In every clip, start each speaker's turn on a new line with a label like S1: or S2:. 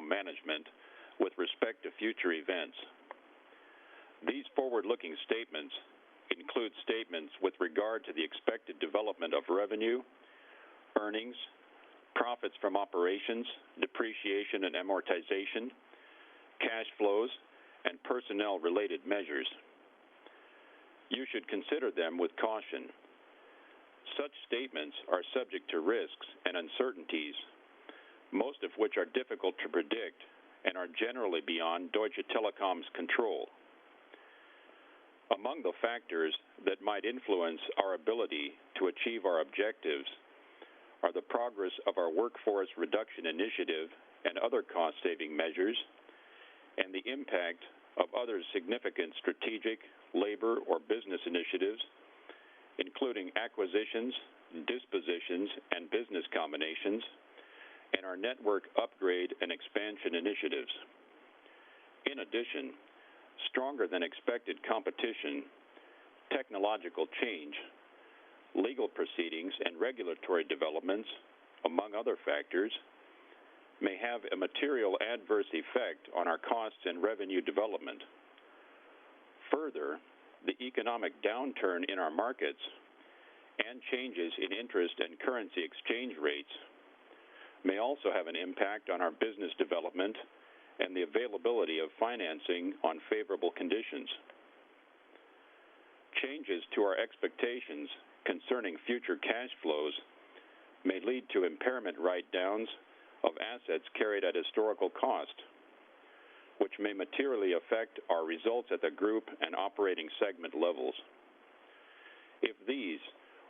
S1: Telekom management with respect to future events. These forward-looking statements include statements with regard to the expected development of revenue, earnings, profits from operations, depreciation and amortization, cash flows, and personnel-related measures. You should consider them with caution. Such statements are subject to risks and uncertainties, most of which are difficult to predict and are generally beyond Deutsche Telekom's control. Among the factors that might influence our ability to achieve our objectives are the progress of our workforce reduction initiative and other cost-saving measures, and the impact of other significant strategic, labor, or business initiatives, including acquisitions, dispositions, and business combinations, and our network upgrade and expansion initiatives. In addition, stronger than expected competition, technological change, legal proceedings, and regulatory developments, among other factors, may have a material adverse effect on our costs and revenue development. Further, the economic downturn in our markets and changes in interest and currency exchange rates may also have an impact on our business development and the availability of financing on favorable conditions. Changes to our expectations concerning future cash flows may lead to impairment write-downs of assets carried at historical cost, which may materially affect our results at the group and operating segment levels. If these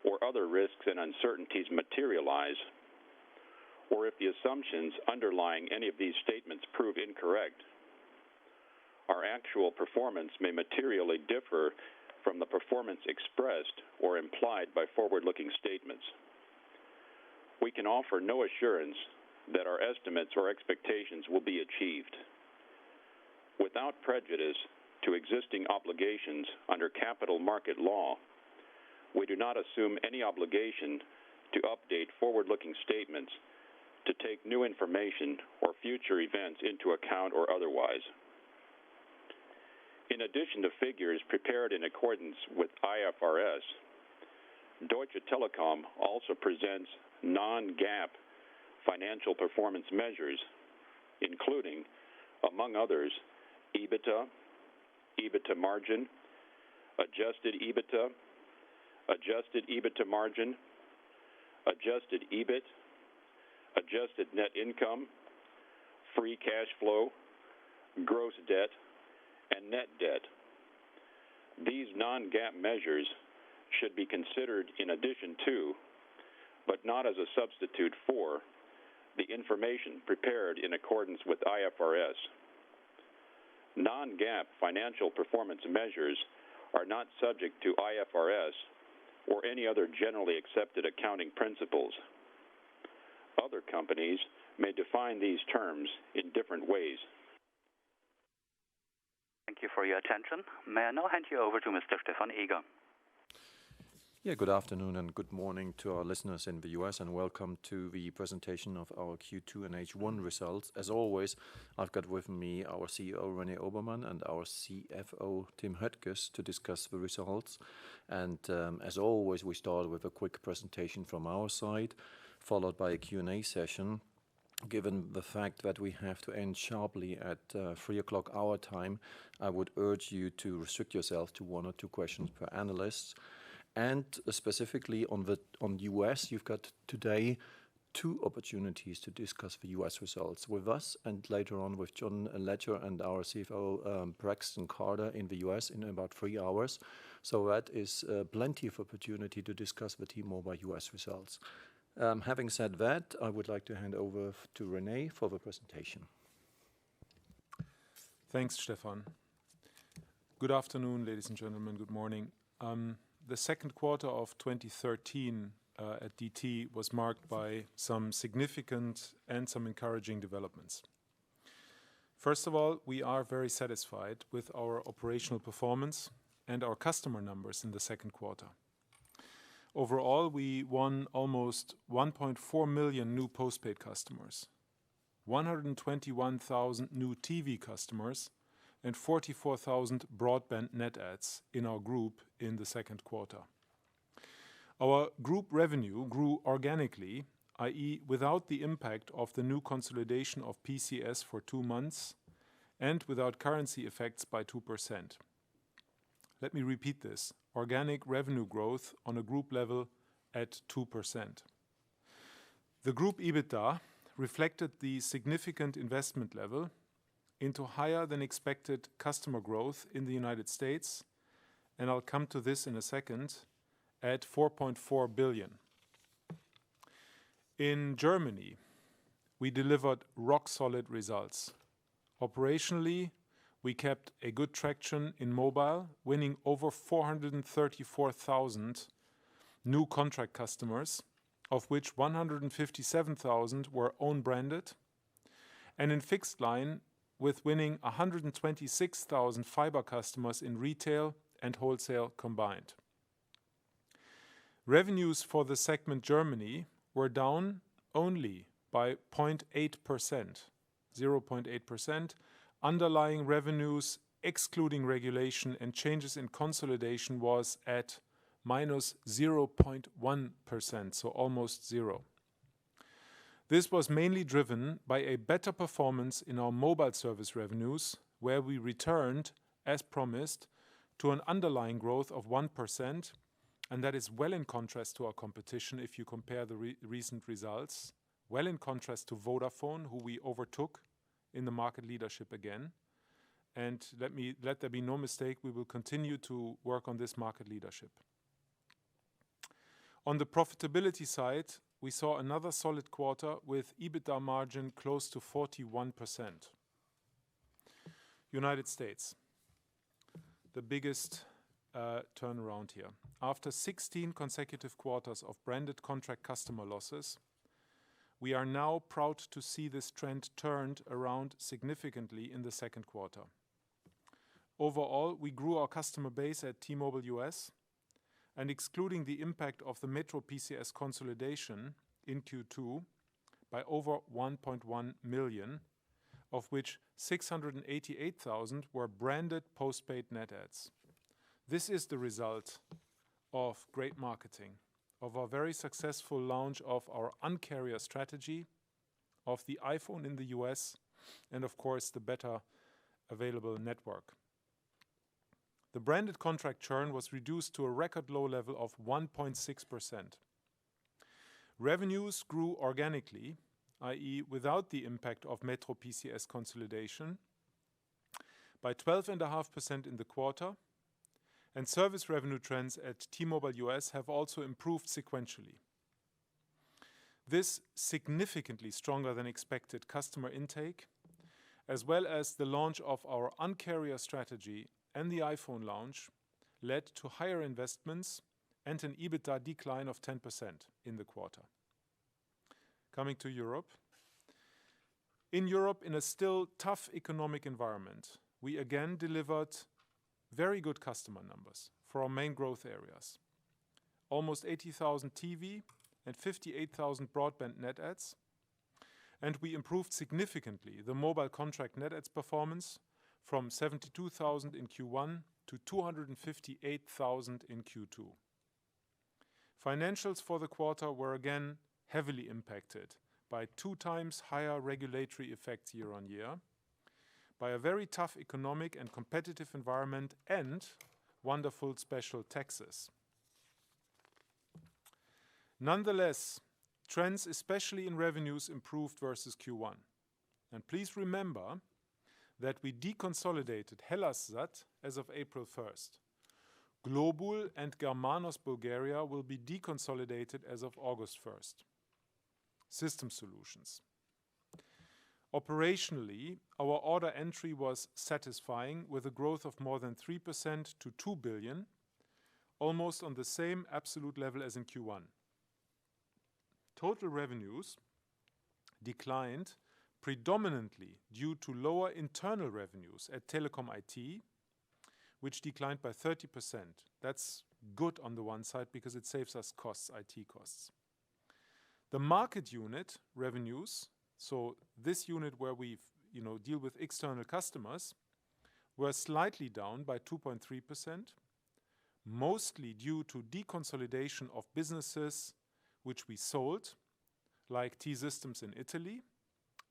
S1: or other risks and uncertainties materialize, or if the assumptions underlying any of these statements prove incorrect, our actual performance may materially differ from the performance expressed or implied by forward-looking statements. We can offer no assurance that our estimates or expectations will be achieved. Without prejudice to existing obligations under capital market law, we do not assume any obligation to update forward-looking statements to take new information or future events into account or otherwise. In addition to figures prepared in accordance with IFRS, Deutsche Telekom also presents non-GAAP financial performance measures, including, among others, EBITDA, EBITDA margin, adjusted EBITDA margin, adjusted EBIT, adjusted net income, free cash flow, gross debt, and net debt. These non-GAAP measures should be considered in addition to, but not as a substitute for, the information prepared in accordance with IFRS. Non-GAAP financial performance measures are not subject to IFRS or any other generally accepted accounting principles. Other companies may define these terms in different ways.
S2: Thank you for your attention. May I now hand you over to Mr. Stefan Eger.
S3: Yeah, good afternoon and good morning to our listeners in the US, and welcome to the presentation of our Q2 and H1 results. As always, I've got with me our CEO René Obermann and our CFO Tim Höttges to discuss the results. And as always, we start with a quick presentation from our side, followed by a Q&A session. Given the fact that we have to end sharply at 3 o'clock our time, I would urge you to restrict yourself to 1 or 2 questions per analyst. And specifically on US, you've got today 2 opportunities to discuss the US results with us, and later on with John Ledger and our CFO Braxton Carter in the US in about 3 hours. So that is plenty of opportunity to discuss the T-Mobile US results. Having said that, I would like to hand over to René for the presentation.
S4: Thanks, Stefan. Good afternoon, ladies and gentlemen. Good morning. The second quarter of 2013 at DT was marked by some significant and some encouraging developments. First of all, we are very satisfied with our operational performance and our customer numbers in the second quarter. Overall, we won almost 1.4 million new postpaid customers. 121,000 new TV customers, and 44,000 broadband net adds in our group in the second quarter. Our group revenue grew organically, i.e. without the impact of the new consolidation of PCS for 2 months and without currency effects by 2%. Let me repeat this. Organic revenue growth on a group level at 2%. The group EBITDA reflected the significant investment level into higher than expected customer growth in the United States, and I'll come to this in a second, at 4.4 billion. In Germany, we delivered rock-solid results. Operationally, we kept a good traction in mobile, winning over 434,000 new contract customers, of which 157,000 were own-branded, and in fixed line, with winning 126,000 fiber customers in retail and wholesale combined. Revenues for the segment Germany were down only by 0.8%. Underlying revenues, excluding regulation and changes in consolidation, was at minus 0.1%, so almost zero. This was mainly driven by a better performance in our mobile service revenues, where we returned, as promised, to an underlying growth of 1%, and that is well in contrast to our competition if you compare the recent results, well in contrast to Vodafone, who we overtook in the market leadership again. And let there be no mistake, we will continue to work on this market leadership. On the profitability side, we saw another solid quarter with EBITDA margin close to 41%. United States, the biggest turnaround here. After 16 consecutive quarters of branded contract customer losses, we are now proud to see this trend turned around significantly in the second quarter. Overall, we grew our customer base at T-Mobile US, and excluding the impact of the Metro PCS consolidation in Q2 by over 1.1 million, of which 688,000 were branded postpaid net adds. This is the result of great marketing, of our very successful launch of our Un-carrier strategy, of the iPhone in the US, and of course the better available network. The branded contract churn was reduced to a record low level of 1.6%. Revenues grew organically, i.e. without the impact of Metro PCS consolidation, by 12.5% in the quarter, and service revenue trends at T-Mobile US have also improved sequentially. This significantly stronger than expected customer intake, as well as the launch of our Un-carrier strategy and the iPhone launch, led to higher investments and an EBITDA decline of 10% in the quarter. Coming to Europe. In Europe, in a still tough economic environment, we again delivered very good customer numbers for our main growth areas. Almost 80,000 TV and 58,000 broadband net adds, and we improved significantly the mobile contract net adds performance from 72,000 in Q1 to 258,000 in Q2. Financials for the quarter were again heavily impacted by 2 times higher regulatory effects year on year, by a very tough economic and competitive environment, and wonderful special taxes. Nonetheless, trends, especially in revenues, improved versus Q1. And please remember that we deconsolidated Hellasat as of April 1st. Globul and Germanos Bulgaria will be deconsolidated as of August 1st. System Solutions. Operationally, our order entry was satisfying with a growth of more than 3% to 2 billion, almost on the same absolute level as in Q1. Total revenues declined predominantly due to lower internal revenues at Telekom IT, which declined by 30%. That's good on the one side because it saves us costs, IT costs. The market unit revenues so this unit where we deal with external customers, were slightly down by 2.3%, mostly due to deconsolidation of businesses which we sold, like T-Systems in Italy,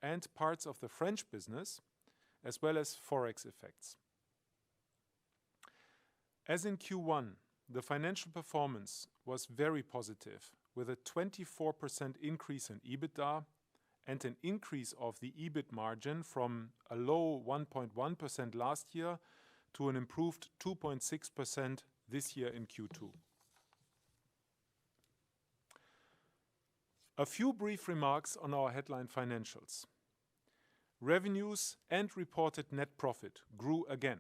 S4: and parts of the French business, as well as Forex effects. As in Q1, the financial performance was very positive, with a 24% increase in EBITDA and an increase of the EBIT margin from a low 1.1% last year to an improved 2.6% this year in Q2. A few brief remarks on our headline financials. Revenues and reported net profit grew again,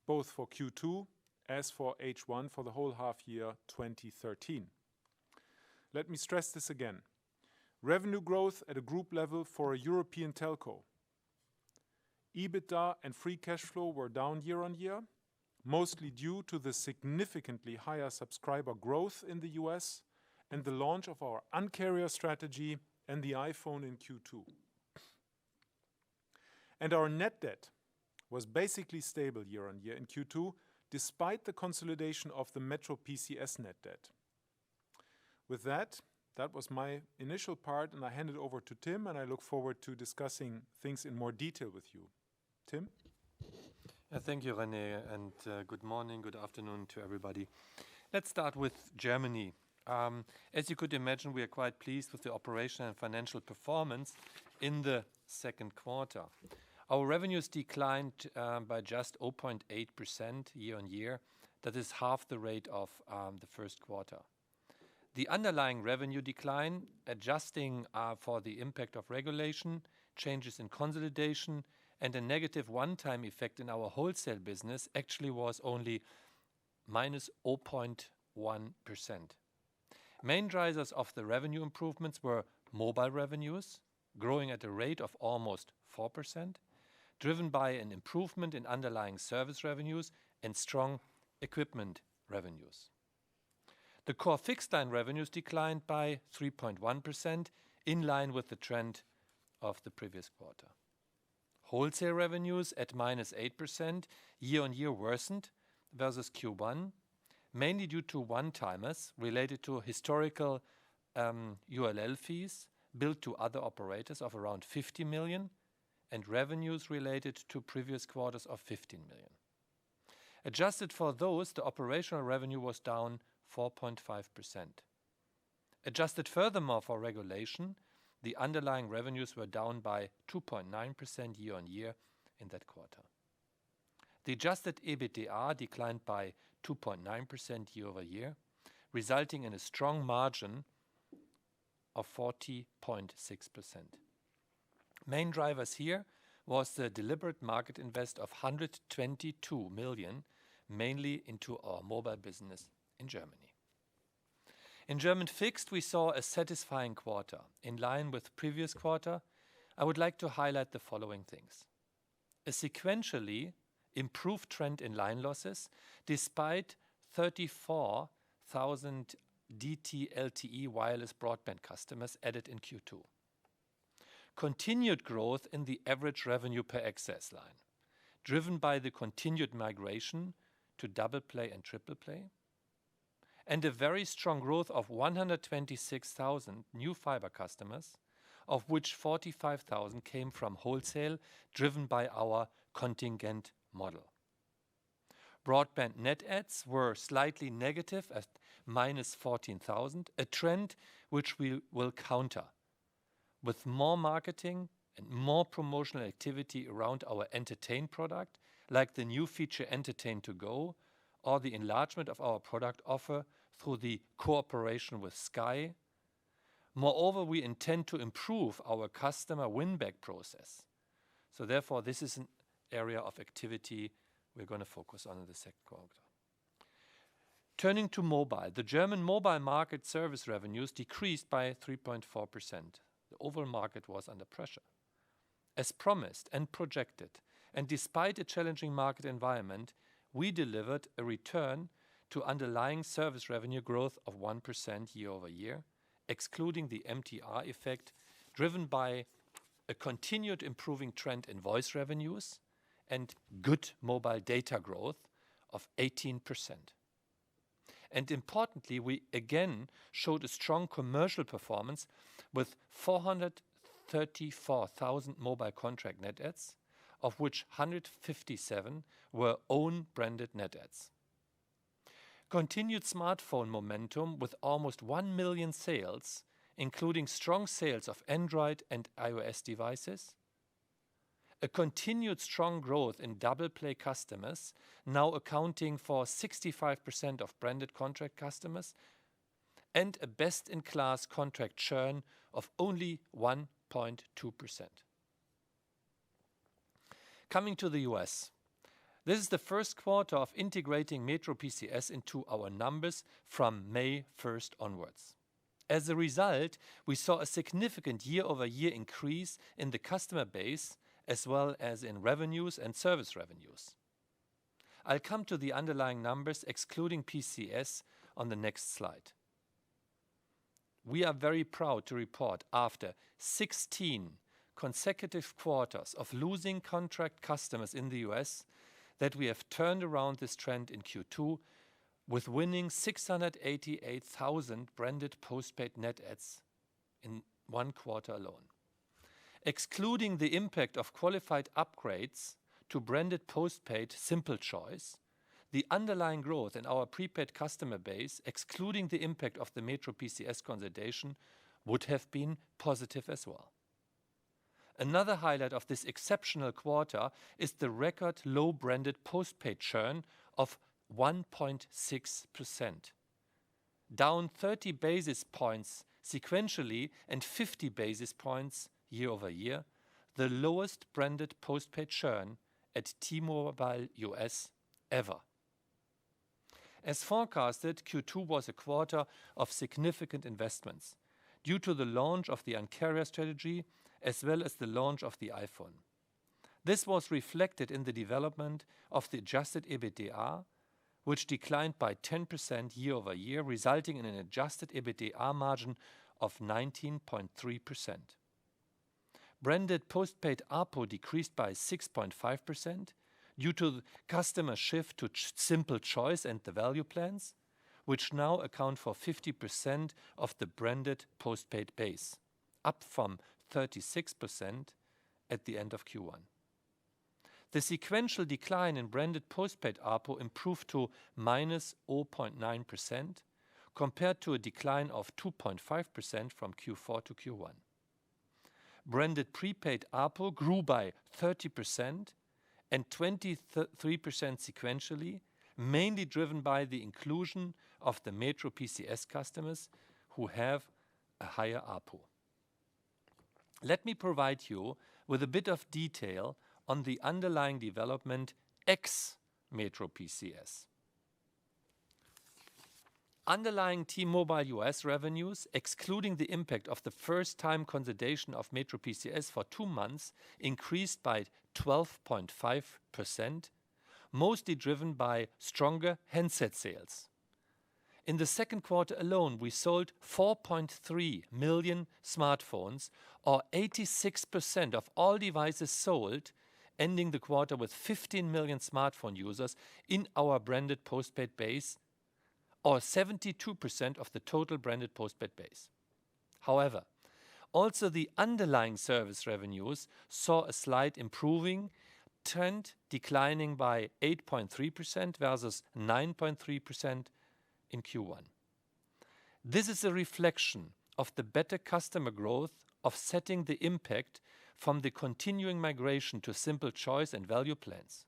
S4: both for Q2 as for H1 for the whole half year 2013. Let me stress this again. Revenue growth at a group level for a European telco. EBITDA and free cash flow were down year on year, mostly due to the significantly higher subscriber growth in the US and the launch of our Un-carrier strategy and the iPhone in Q2. And our net debt was basically stable year on year in Q2, despite the consolidation of the Metro PCS net debt. With that was my initial part, and I hand it over to Tim, and I look forward to discussing things in more detail with you. Tim?
S3: Thank you, René, and good morning, good afternoon to everybody. Let's start with Germany. As you could imagine, we are quite pleased with the operational and financial performance in the second quarter. Our revenues declined by just 0.8% year on year. That is half the rate of the first quarter. The underlying revenue decline, adjusting for the impact of regulation, changes in consolidation, and a negative one-time effect in our wholesale business, actually was only minus 0.1%. Main drivers of the revenue improvements were mobile revenues, growing at a rate of almost 4%, driven by an improvement in underlying service revenues and strong equipment revenues. The core fixed line revenues declined by 3.1%, in line with the trend of the previous quarter. Wholesale revenues at minus 8% year-on-year worsened versus Q1, mainly due to one-timers related to historical ULL fees billed to other operators of around 50 million and revenues related to previous quarters of 15 million. Adjusted for those, the operational revenue was down 4.5%. Adjusted furthermore for regulation, the underlying revenues were down by 2.9% year-on-year in that quarter. The adjusted EBITDA declined by 2.9% year-over-year, resulting in a strong margin of 40.6%. Main drivers here was the deliberate market invest of 122 million, mainly into our mobile business in Germany. In German fixed, we saw a satisfying quarter. In line with previous quarter, I would like to highlight the following things. A sequentially improved trend in line losses, despite 34,000 DT LTE wireless broadband customers added in Q2. Continued growth in the average revenue per access line, driven by the continued migration to double play and triple play, and a very strong growth of 126,000 new fiber customers, of which 45,000 came from wholesale, driven by our contingent model. Broadband net adds were slightly negative at minus 14,000, a trend which we will counter with more marketing and more promotional activity around our Entertain product, like the new feature Entertain to Go, or the enlargement of our product offer through the cooperation with Sky. Moreover, we intend to improve our customer win-back process. So therefore, this is an area of activity we're going to focus on in the second quarter. Turning to mobile, the German mobile market service revenues decreased by 3.4%. The overall market was under pressure. As promised and projected, and despite a challenging market environment, we delivered a return to underlying service revenue growth of 1% year-over-year, excluding the MTR effect driven by
S5: a continued improving trend in voice revenues, and good mobile data growth of 18%. And importantly, we again showed a strong commercial performance with 434,000 mobile contract net adds, of which 157 were own branded net adds. Continued smartphone momentum with almost 1 million sales, including strong sales of Android and iOS devices. A continued strong growth in double play customers, now accounting for 65% of branded contract customers, and a best-in-class contract churn of only 1.2%. Coming to the US. This is the first quarter of integrating Metro PCS into our numbers from May 1st onwards. As a result, we saw a significant year-over-year increase in the customer base as well as in revenues and service revenues. I'll come to the underlying numbers excluding PCS on the next slide. We are very proud to report after 16 consecutive quarters of losing contract customers in the US that we have turned around this trend in Q2 with winning 688,000 branded postpaid net adds in one quarter alone. Excluding the impact of qualified upgrades to branded postpaid Simple Choice, the underlying growth in our prepaid customer base, excluding the impact of the Metro PCS consolidation, would have been positive as well. Another highlight of this exceptional quarter is the record low branded postpaid churn of 1.6%, down 30 basis points sequentially and 50 basis points year over year, the lowest branded postpaid churn at T-Mobile US ever. As forecasted, Q2 was a quarter of significant investments due to the launch of the Un-carrier strategy as well as the launch of the iPhone. This was reflected in the development of the adjusted EBITDA, which declined by 10% year over year, resulting in an adjusted EBITDA margin of 19.3%. Branded postpaid ARPU decreased by 6.5% due to the customer shift to Simple Choice and the value plans, which now account for 50% of the branded postpaid base, up from 36% at the end of Q1. The sequential decline in branded postpaid ARPU improved to minus 0.9% compared to a decline of 2.5% from Q4 to Q1. Branded prepaid ARPU grew by 30% and 23% sequentially, mainly driven by the inclusion of the Metro PCS customers who have a higher ARPU. Let me provide you with a bit of detail on the underlying development ex Metro PCS. Underlying T-Mobile US revenues, excluding the impact of the first-time consolidation of Metro PCS for 2 months, increased by 12.5%, mostly driven by stronger handset sales. In the second quarter alone, we sold 4.3 million smartphones, or 86% of all devices sold, ending the quarter with 15 million smartphone users in our branded postpaid base, or 72% of the total branded postpaid base. However, also the underlying service revenues saw a slight improving trend, declining by 8.3% versus 9.3% in Q1. This is a reflection of the better customer growth offsetting the impact from the continuing migration to Simple Choice and value plans.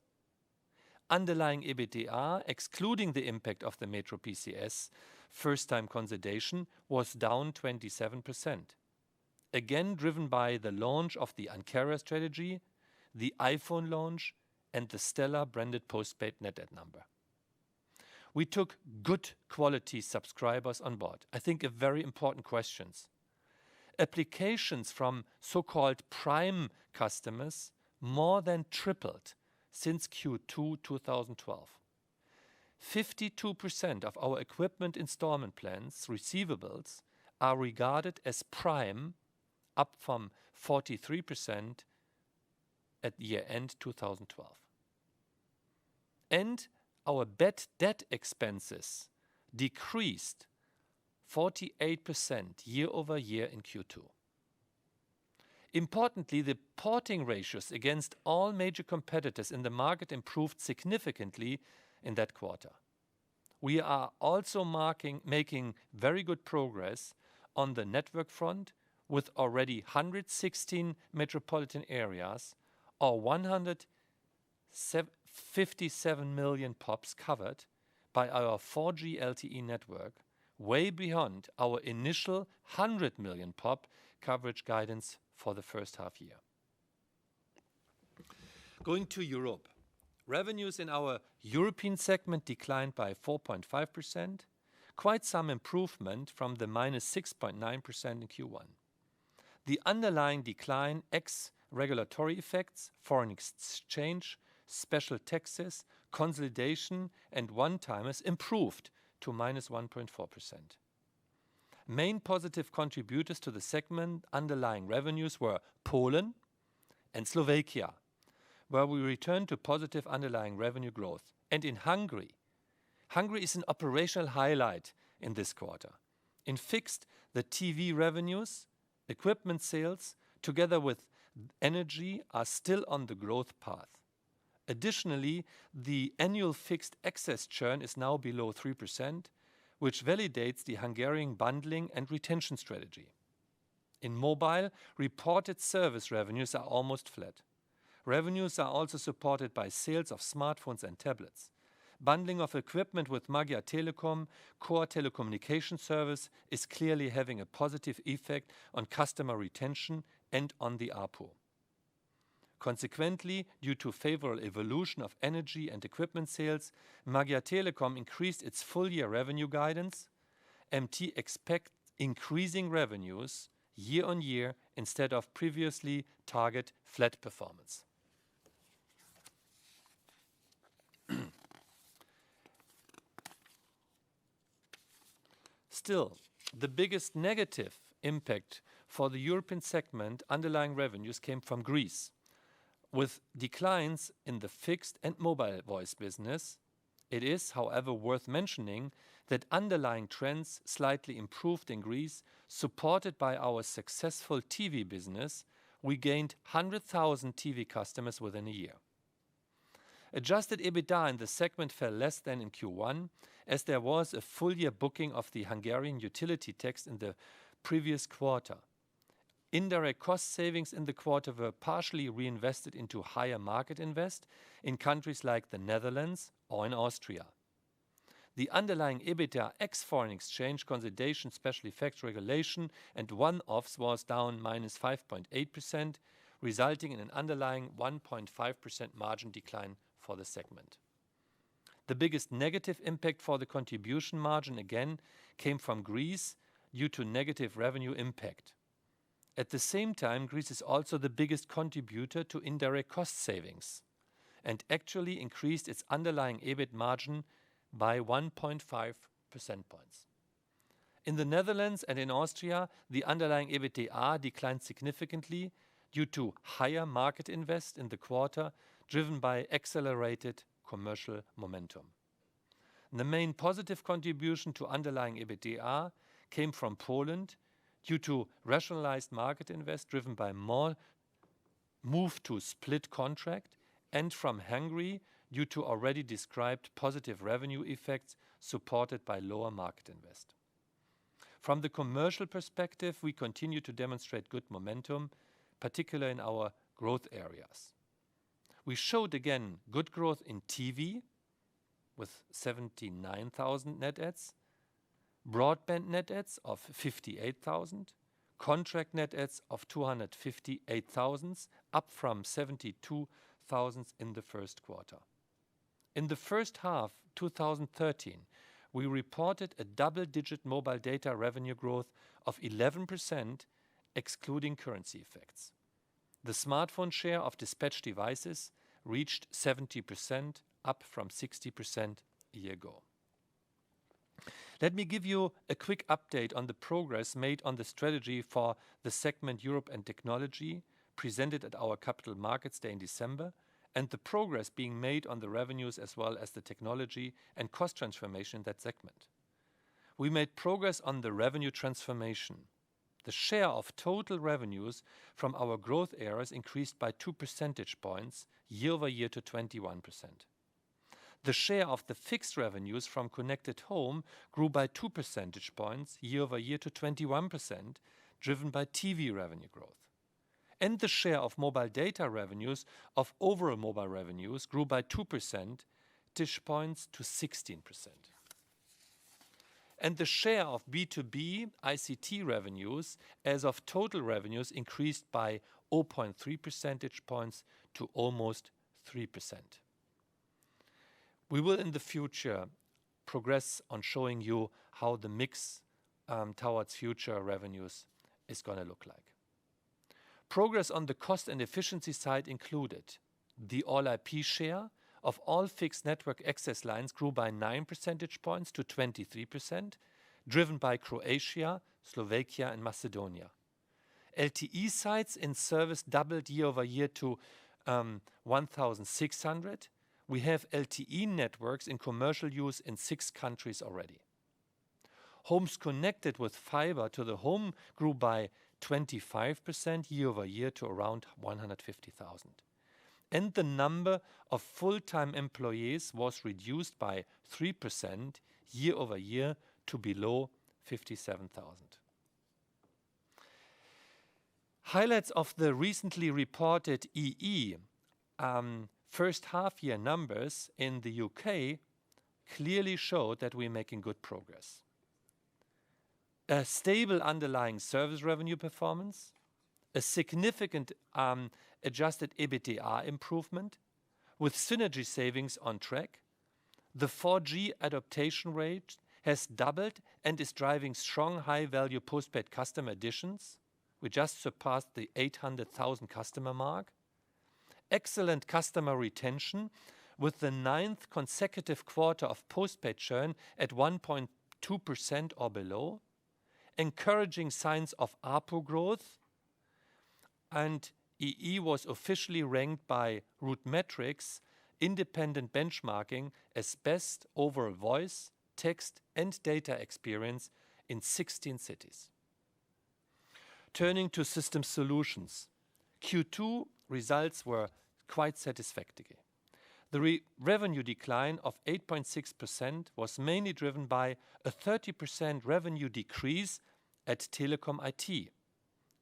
S5: Underlying EBITDA, excluding the impact of the Metro PCS first-time consolidation, was down 27%. Again driven by the launch of the Un-carrier strategy, the iPhone launch, and the stellar branded postpaid net add number. We took good quality subscribers on board. I think a very important question. Applications from so-called prime customers more than tripled since Q2 2012. 52% of our equipment installment plans receivables are regarded as prime, up from 43% at year-end 2012. And our bad debt expenses decreased 48% year-over-year in Q2. Importantly, the porting ratios against all major competitors in the market improved significantly in that quarter. We are also making very good progress on the network front with already 116 metropolitan areas or 157 million POPs covered by our 4G LTE network, way beyond our initial 100 million POP coverage guidance for the first half year. Going to Europe. Revenues in our European segment declined by 4.5%, quite some improvement from the minus 6.9% in Q1. The underlying decline ex regulatory effects, foreign exchange, special taxes, consolidation and one-timers improved to minus 1.4%. Main positive contributors to the segment underlying revenues were Poland and Slovakia, where we returned to positive underlying revenue growth, and in Hungary. Hungary is an operational highlight in this quarter. In fixed, the TV revenues, equipment sales, together with energy, are still on the growth path. Additionally, the annual fixed access churn is now below 3%, which validates the Hungarian bundling and retention strategy. In mobile, reported service revenues are almost flat. Revenues are also supported by sales of smartphones and tablets. Bundling of equipment with Magyar Telekom core telecommunication service is clearly having a positive effect on customer retention and on the ARPU. Consequently, due to favorable evolution of energy and equipment sales, Magyar Telekom increased its full-year revenue guidance. MT expects increasing revenues year-on-year instead of previously target flat performance. Still, the biggest negative impact for the European segment underlying revenues came from Greece. With declines in the fixed and mobile voice business, it is, however, worth mentioning that underlying trends slightly improved in Greece, supported by our successful TV business. We gained 100,000 TV customers within a year. Adjusted EBITDA in the segment fell less than in Q1, as there was a full-year booking of the Hungarian utility tax in the previous quarter. Indirect cost savings in the quarter were partially reinvested into higher market invest in countries like the Netherlands or in Austria. The underlying EBITDA ex foreign exchange, consolidation, special effects, regulation and one-offs was down minus 5.8%, resulting in an underlying 1.5% margin decline for the segment. The biggest negative impact for the contribution margin again came from Greece due to negative revenue impact. At the same time, Greece is also the biggest contributor to indirect cost savings and actually increased its underlying EBIT margin by 1.5 percentage points. In the Netherlands and in Austria, the underlying EBITDA declined significantly due to higher market invest in the quarter, driven by accelerated commercial momentum. The main positive contribution to underlying EBITDA came from Poland due to rationalized market invest driven by more move to split contract, and from Hungary due to already described positive revenue effects supported by lower market invest. From the commercial perspective, we continue to demonstrate good momentum, particularly in our growth areas. We showed again good growth in TV with 79,000 net adds, broadband net adds of 58,000, contract net adds of 258,000, up from 72,000 in the first quarter. In the first half 2013, we reported a double-digit mobile data revenue growth of 11%, excluding currency effects. The smartphone share of dispatched devices reached 70%, up from 60% a year ago. Let me give you a quick update on the progress made on the strategy for the segment Europe and Technology, presented at our Capital Markets Day in December, and the progress being made on the revenues as well as the technology and cost transformation in that segment. We made progress on the revenue transformation. The share of total revenues from our growth areas increased by 2 percentage points year-over-year to 21%. The share of the fixed revenues from Connected Home grew by 2 percentage points year-over-year to 21%, driven by TV revenue growth. And the share of mobile data revenues of overall mobile revenues grew by 2 percentage points to 16%. And the share of B2B ICT revenues as of total revenues increased by 0.3 percentage points to almost 3%. We will in the future progress on showing you how the mix towards future revenues is going to look like. Progress on the cost and efficiency side included the All-IP share of all fixed network access lines grew by 9 percentage points to 23%, driven by Croatia, Slovakia and Macedonia. LTE sites in service doubled year-over-year to 1,600. We have LTE networks in commercial use in 6 countries already. Homes connected with fiber to the home grew by 25% year-over-year to around 150,000. And the number of full-time employees was reduced by 3% year-over-year to below 57,000. Highlights of the recently reported EE first half-year numbers in the UK clearly showed that we're making good progress. A stable underlying service revenue performance, a significant adjusted EBITDA improvement with synergy savings on track. The 4G adoption rate has doubled and is driving strong high-value postpaid customer additions. We just surpassed the 800,000 customer mark. Excellent customer retention with the 9th consecutive quarter of postpaid churn at 1.2% or below. Encouraging signs of ARPU growth, and EE was officially ranked by RootMetrics independent benchmarking as best overall voice, text and data experience in 16 cities. Turning to System Solutions, Q2 results were quite satisfactory. The revenue decline of 8.6% was mainly driven by a 30% revenue decrease at Telekom IT.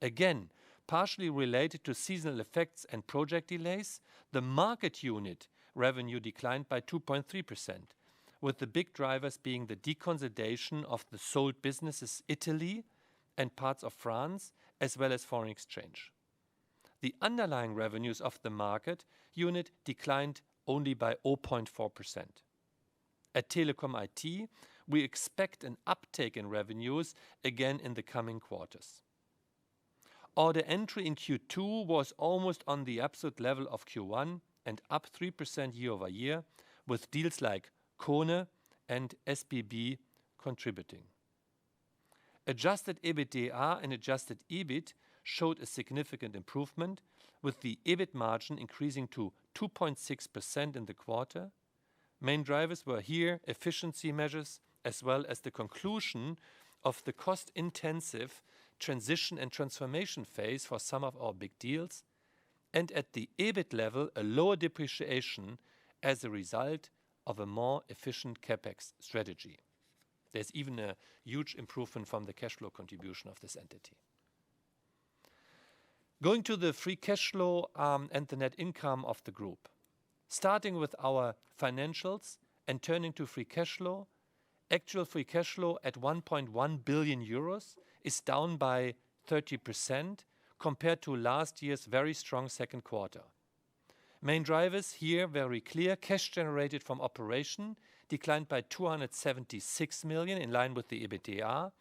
S5: Again, partially related to seasonal effects and project delays, the market unit revenue declined by 2.3%, with the big drivers being the deconsolidation of the sold businesses Italy and parts of France, as well as foreign exchange. The underlying revenues of the market unit declined only by 0.4%. At Telekom IT, we expect an uptake in revenues again in the coming quarters. Order entry in Q2 was almost on the absolute level of Q1 and up 3% year-over-year, with deals like Kone and SBB contributing. Adjusted EBITDA and adjusted EBIT showed a significant improvement, with the EBIT margin increasing to 2.6% in the quarter. Main drivers were here efficiency measures as well as the conclusion of the cost-intensive transition and transformation phase for some of our big deals, and at the EBIT level a lower depreciation as a result of a more efficient CapEx strategy. There's even a huge improvement from the cash flow contribution of this entity. Going to the free cash flow and the net income of the group. Starting with our financials and turning to free cash flow, actual free cash flow at 1.1 billion euros is down by 30% compared to last year's very strong second quarter. Main drivers here very clear. Cash generated from operation declined by 276 million in line with the EBITDA,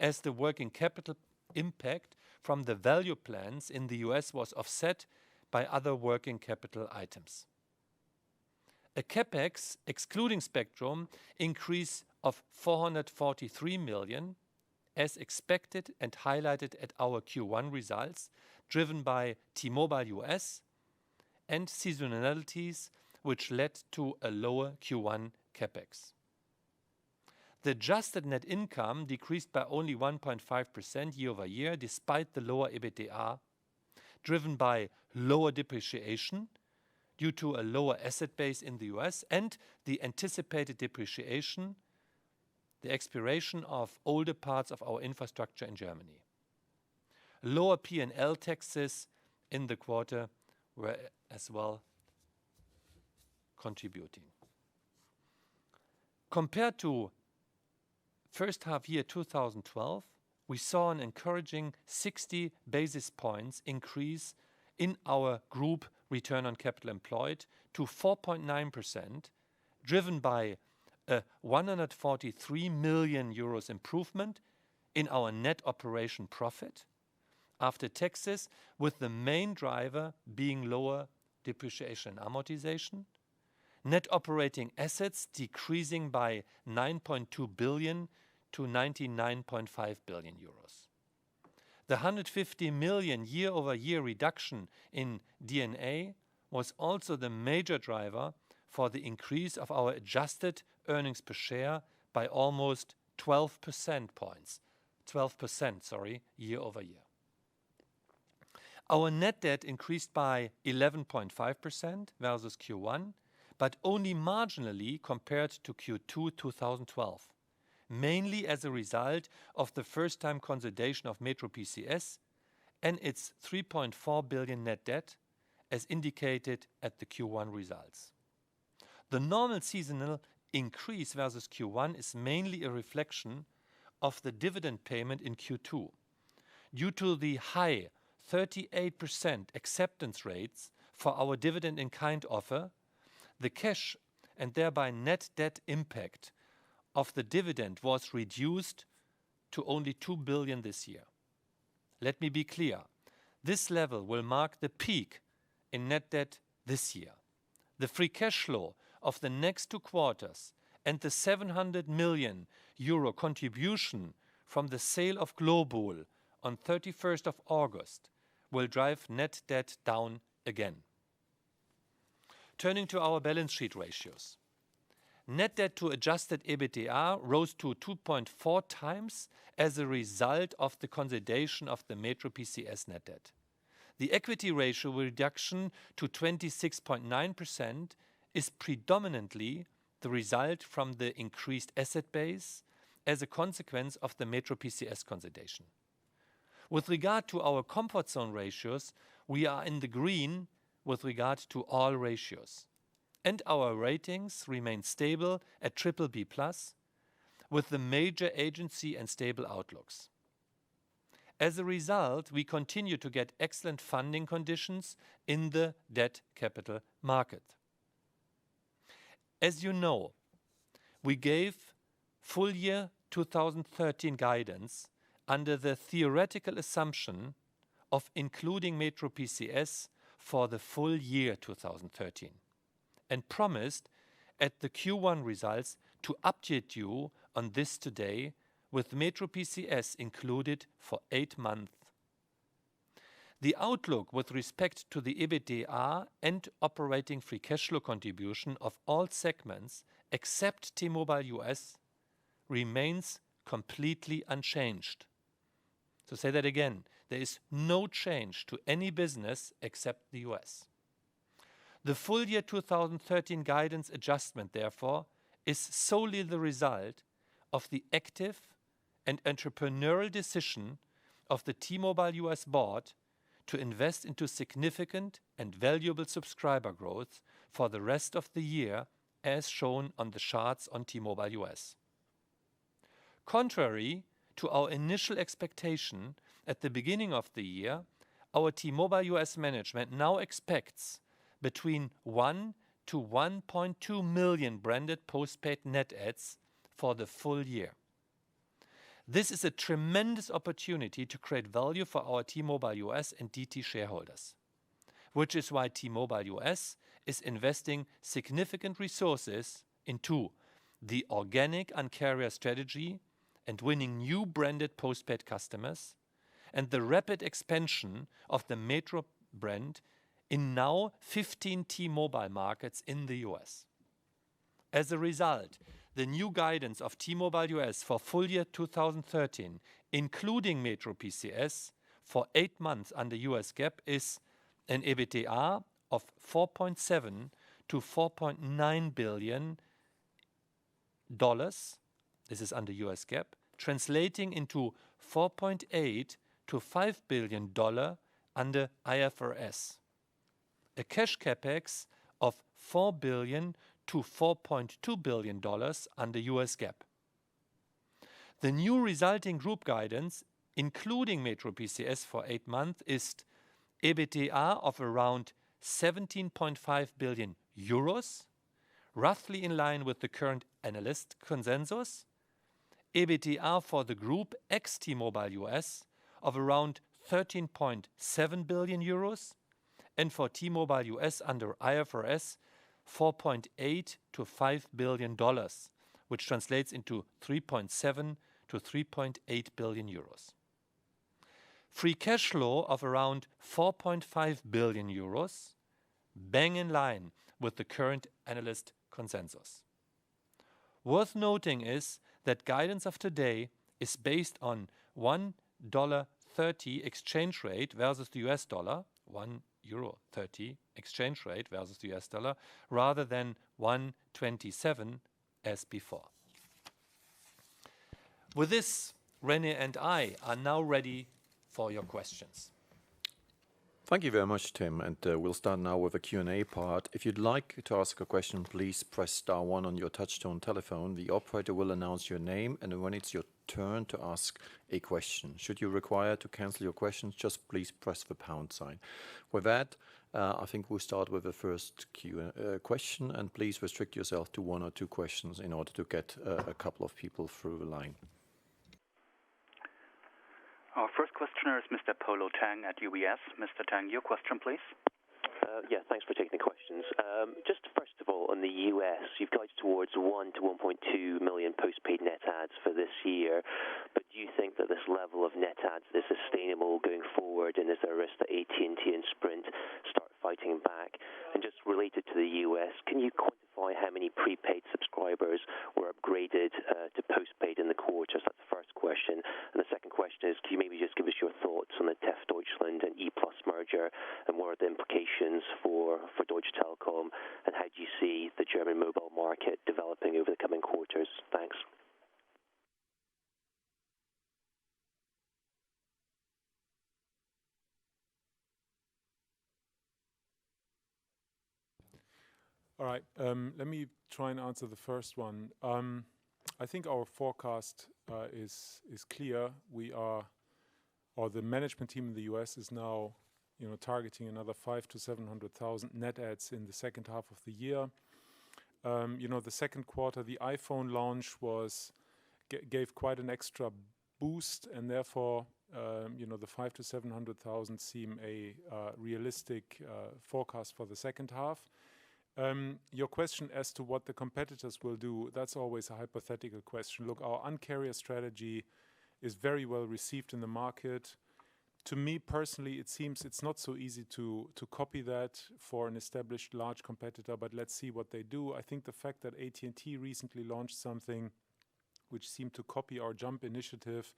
S5: as the working capital impact from the value plans in the US was offset by other working capital items. A CapEx, excluding spectrum, increase of 443 million, as expected and highlighted at our Q1 results, driven by T-Mobile US and seasonalities, which led to a lower Q1 CapEx. The adjusted net income decreased by only 1.5% year-over-year, despite the lower EBITDA, driven by lower depreciation due to a lower asset base in the US and the anticipated depreciation, the expiration of older parts of our infrastructure in Germany. Lower P&L taxes in the quarter were as well contributing. Compared to first half year 2012, we saw an encouraging 60 basis points increase in our group return on capital employed to 4.9%, driven by a 143 million euros improvement in our net operation profit after taxes, with the main driver being lower depreciation and amortization, net operating assets decreasing by 9.2 billion to 99.5 billion euros. The 150 million year-over-year reduction in D&A was also the major driver for the increase of our adjusted earnings per share by almost 12% year-over-year. Our net debt increased by 11.5% versus Q1, but only marginally compared to Q2 2012, mainly as a result of the first-time consolidation of Metro PCS and its 3.4 billion net debt, as indicated at the Q1 results. The normal seasonal increase versus Q1 is mainly a reflection of the dividend payment in Q2. Due to the high 38% acceptance rates for our dividend in kind offer, the cash and thereby net debt impact of the dividend was reduced to only 2 billion this year. Let me be clear, this level will mark the peak in net debt this year. The free cash flow of the next 2 quarters and the 700 million euro contribution from the sale of Globul on 31st of August will drive net debt down again. Turning to our balance sheet ratios. Net debt to adjusted EBITDA rose to 2.4 times as a result of the consolidation of the Metro PCS net debt. The equity ratio reduction to 26.9% is predominantly the result from the increased asset base as a consequence of the Metro PCS consolidation. With regard to our comfort zone ratios, we are in the green with regard to all ratios, and our ratings remain stable at BBB+, with the major agency and stable outlooks. As a result, we continue to get excellent funding conditions in the debt capital market. As you know, we gave full year 2013 guidance under the theoretical assumption of including Metro PCS for the full year 2013 and promised at the Q1 results to update you on this today with Metro PCS included for 8 months. The outlook with respect to the EBITDA and operating free cash flow contribution of all segments except T-Mobile US remains completely unchanged. To say that again, there is no change to any business except the US. The full year 2013 guidance adjustment, therefore, is solely the result of the active and entrepreneurial decision of the T-Mobile US board to invest into significant and valuable subscriber growth for the rest of the year, as shown on the charts on T-Mobile US. Contrary to our initial expectation at the beginning of the year, our T-Mobile US management now expects between 1 to 1.2 million branded postpaid net adds for the full year. This is a tremendous opportunity to create value for our T-Mobile US and DT shareholders, which is why T-Mobile US is investing significant resources into the organic Un-carrier strategy and winning new branded postpaid customers, and the rapid expansion of the Metro brand in now 15 T-Mobile markets in the US. As a result, the new guidance of T-Mobile US for full year 2013, including Metro PCS, for 8 months under US GAAP is an EBITDA of $4.7 to $4.9 billion. This is under US GAAP, translating into $4.8 to $5 billion under IFRS. A cash capex of $4 billion to $4.2 billion under US GAAP. The new resulting group guidance, including Metro PCS for 8 months, is EBITDA of around 17.5 billion euros, roughly in line with the current analyst consensus. EBITDA for the group ex T-Mobile US of around 13.7 billion euros, and for T-Mobile US under IFRS 4.8 to $5 billion, which translates into 3.7 to 3.8 billion euros. Free cash flow of around 4.5 billion euros, bang in line with the current analyst consensus. Worth noting is that guidance of today is based on $1.30 exchange rate versus the US dollar, €1.30 exchange rate versus the US dollar, rather than 1.27 as before. With this, René and I are now ready for your questions.
S3: Thank you very much, Tim, and we'll start now with the Q&A part. If you'd like to ask a question, please press star 1 on your touchtone telephone. The operator will announce your name, and when it's your turn to ask a question. Should you require to cancel your questions, just please press the pound sign. With that, I think we'll start with the first question, and please restrict yourself to 1 or 2 questions in order to get a couple of people through the line.
S2: Our first questioner is Mr. Polo Tang at UBS. Mr. Tang, your question, please.
S6: Thanks for taking the questions. Just first of all, on the US, you've guided towards 1 to 1.2 million postpaid net adds for this year, but do you think that this level of net adds is sustainable going forward, and is there a risk that AT&T and Sprint start fighting back? And just related to the US, can you quantify how many prepaid subscribers were upgraded to postpaid in the quarter? So that's the first question. And the second question is, can you maybe just give us your thoughts on the TEF Deutschland and E-Plus merger, and what are the implications for Deutsche Telekom, and how do you see the German mobile market developing over the coming quarters? Thanks.
S4: All right, let me try and answer the first one. I think our forecast is clear. We are, or the management team in the US is now, targeting another 500,000 to 700,000 net adds in the second half of the year. The second quarter, the iPhone launch gave quite an extra boost, and therefore, the 500,000 to 700,000 seem a realistic forecast for the second half. Your question as to what the competitors will do, that's always a hypothetical question. Look, our Un-carrier strategy is very well received in the market. To me personally, it seems it's not so easy to copy that for an established large competitor, but let's see what they do. I think the fact that AT&T recently launched something which seemed to copy our Jump initiative,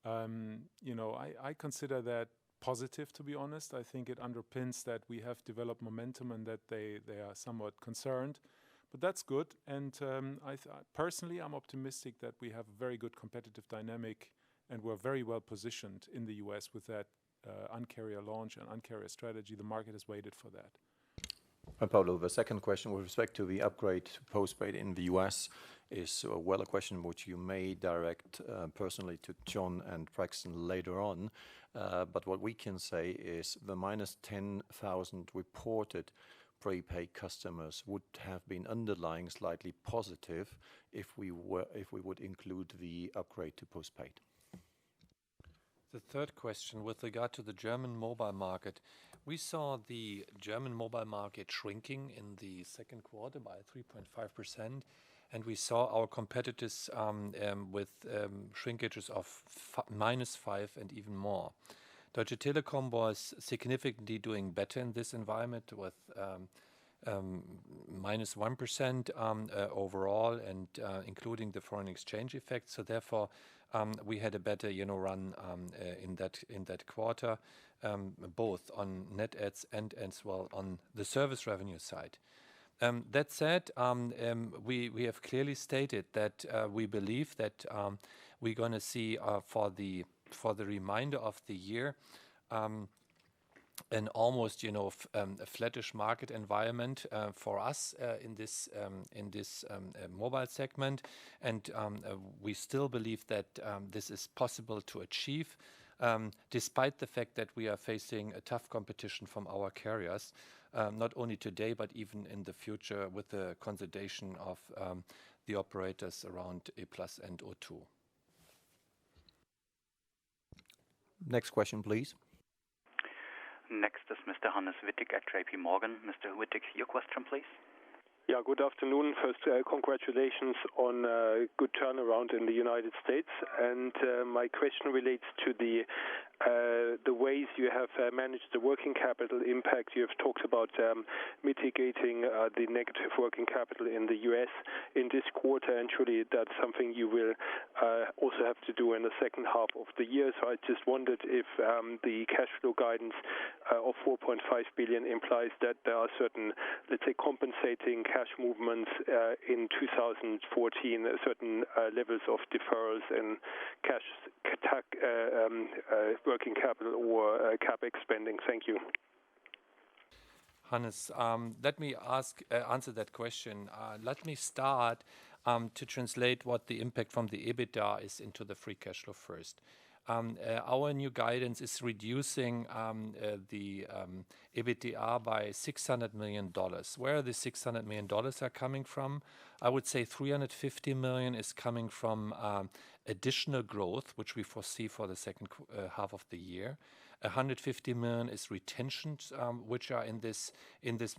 S4: I consider that positive, to be honest. I think it underpins that we have developed momentum and that they are somewhat concerned. But that's good, and personally, I'm optimistic that we have a very good competitive dynamic, and we're very well positioned in the US with that Un-carrier launch and Un-carrier strategy. The market has waited for that.
S3: Paulo, the second question with respect to the upgrade to postpaid in the US is a question which you may direct personally to John and Braxton later on. But what we can say is the minus 10,000 reported prepaid customers would have been underlying slightly positive if we would include the upgrade to postpaid.
S5: The third question with regard to the German mobile market, We saw the German mobile market shrinking in the second quarter by 3.5%, and we saw our competitors with shrinkages of -5 and even more. Deutsche Telekom was significantly doing better in this environment with -1% overall, and including the foreign exchange effect. So therefore, we had a better run in that quarter, both on net adds and as well on the service revenue side. That said, we have clearly stated that we believe that we're going to see for the remainder of the year an almost a flattish market environment for us in this mobile segment, and we still believe that this is possible to achieve, despite the fact that we are facing a tough competition from our carriers, not only today but even in the future with the consolidation of the operators around E+ and O2.
S3: Next question, please.
S2: Next is Mr. Hannes Wittig at JP Morgan. Mr. Wittig, your question, please.
S7: Yeah, good afternoon. First, congratulations on a good turnaround in the United States. And my question relates to the ways you have managed the working capital impact. You have talked about mitigating the negative working capital in the U.S. in this quarter, and surely that's something you will also have to do in the second half of the year. So I just wondered if the cash flow guidance of 4.5 billion implies that there are certain, let's say, compensating cash movements in 2014, certain levels of deferrals and cash working capital or CapEx spending. Thank you.
S5: Hannes, let me answer that question. Let me start to translate what the impact from the EBITDA is into the free cash flow first. Our new guidance is reducing the EBITDA by $600 million. Where the $600 million are coming from? I would say 350 million is coming from additional growth, which we foresee for the second half of the year. 150 million is retentions, which are in this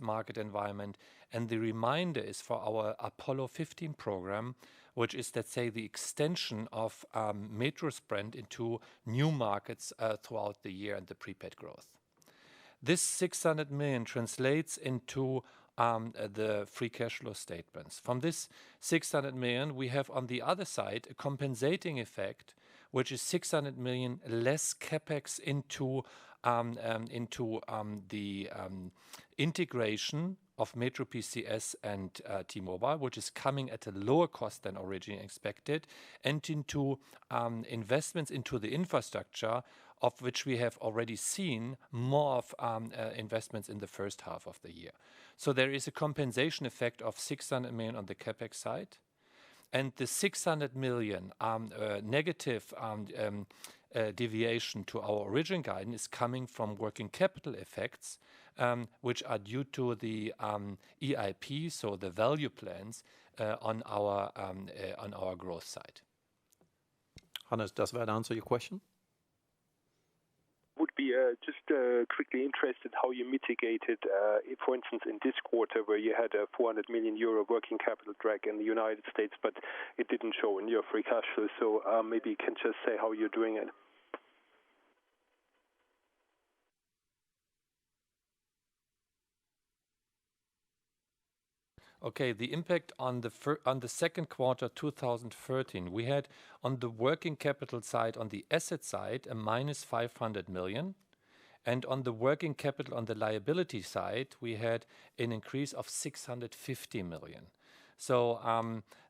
S5: market environment, and the remainder is for our Apollo 15 program, which is, let's say, the extension of Metro's brand into new markets throughout the year and the prepaid growth. This 600 million translates into the free cash flow statements. From this 600 million, we have on the other side a compensating effect, which is 600 million less capex into the integration of Metro PCS and T-Mobile, which is coming at a lower cost than originally expected, and into investments into the infrastructure, of which we have already seen more of investments in the first half of the year. So there is a compensation effect of 600 million on the capex side, and the 600 million negative deviation to our original guidance is coming from working capital effects, which are due to the EIP, so the value plans on our growth side.
S3: Hannes, does that answer your question?
S7: Would be just quickly interested how you mitigated, for instance, in this quarter where you had a 400 million euro working capital drag in the United States, but it didn't show in your free cash flow. So maybe you can just say how you're doing it.
S5: Okay, the impact on the second quarter 2013, we had on the working capital side, on the asset side, a minus 500 million. And on the working capital on the liability side, we had an increase of 650 million. So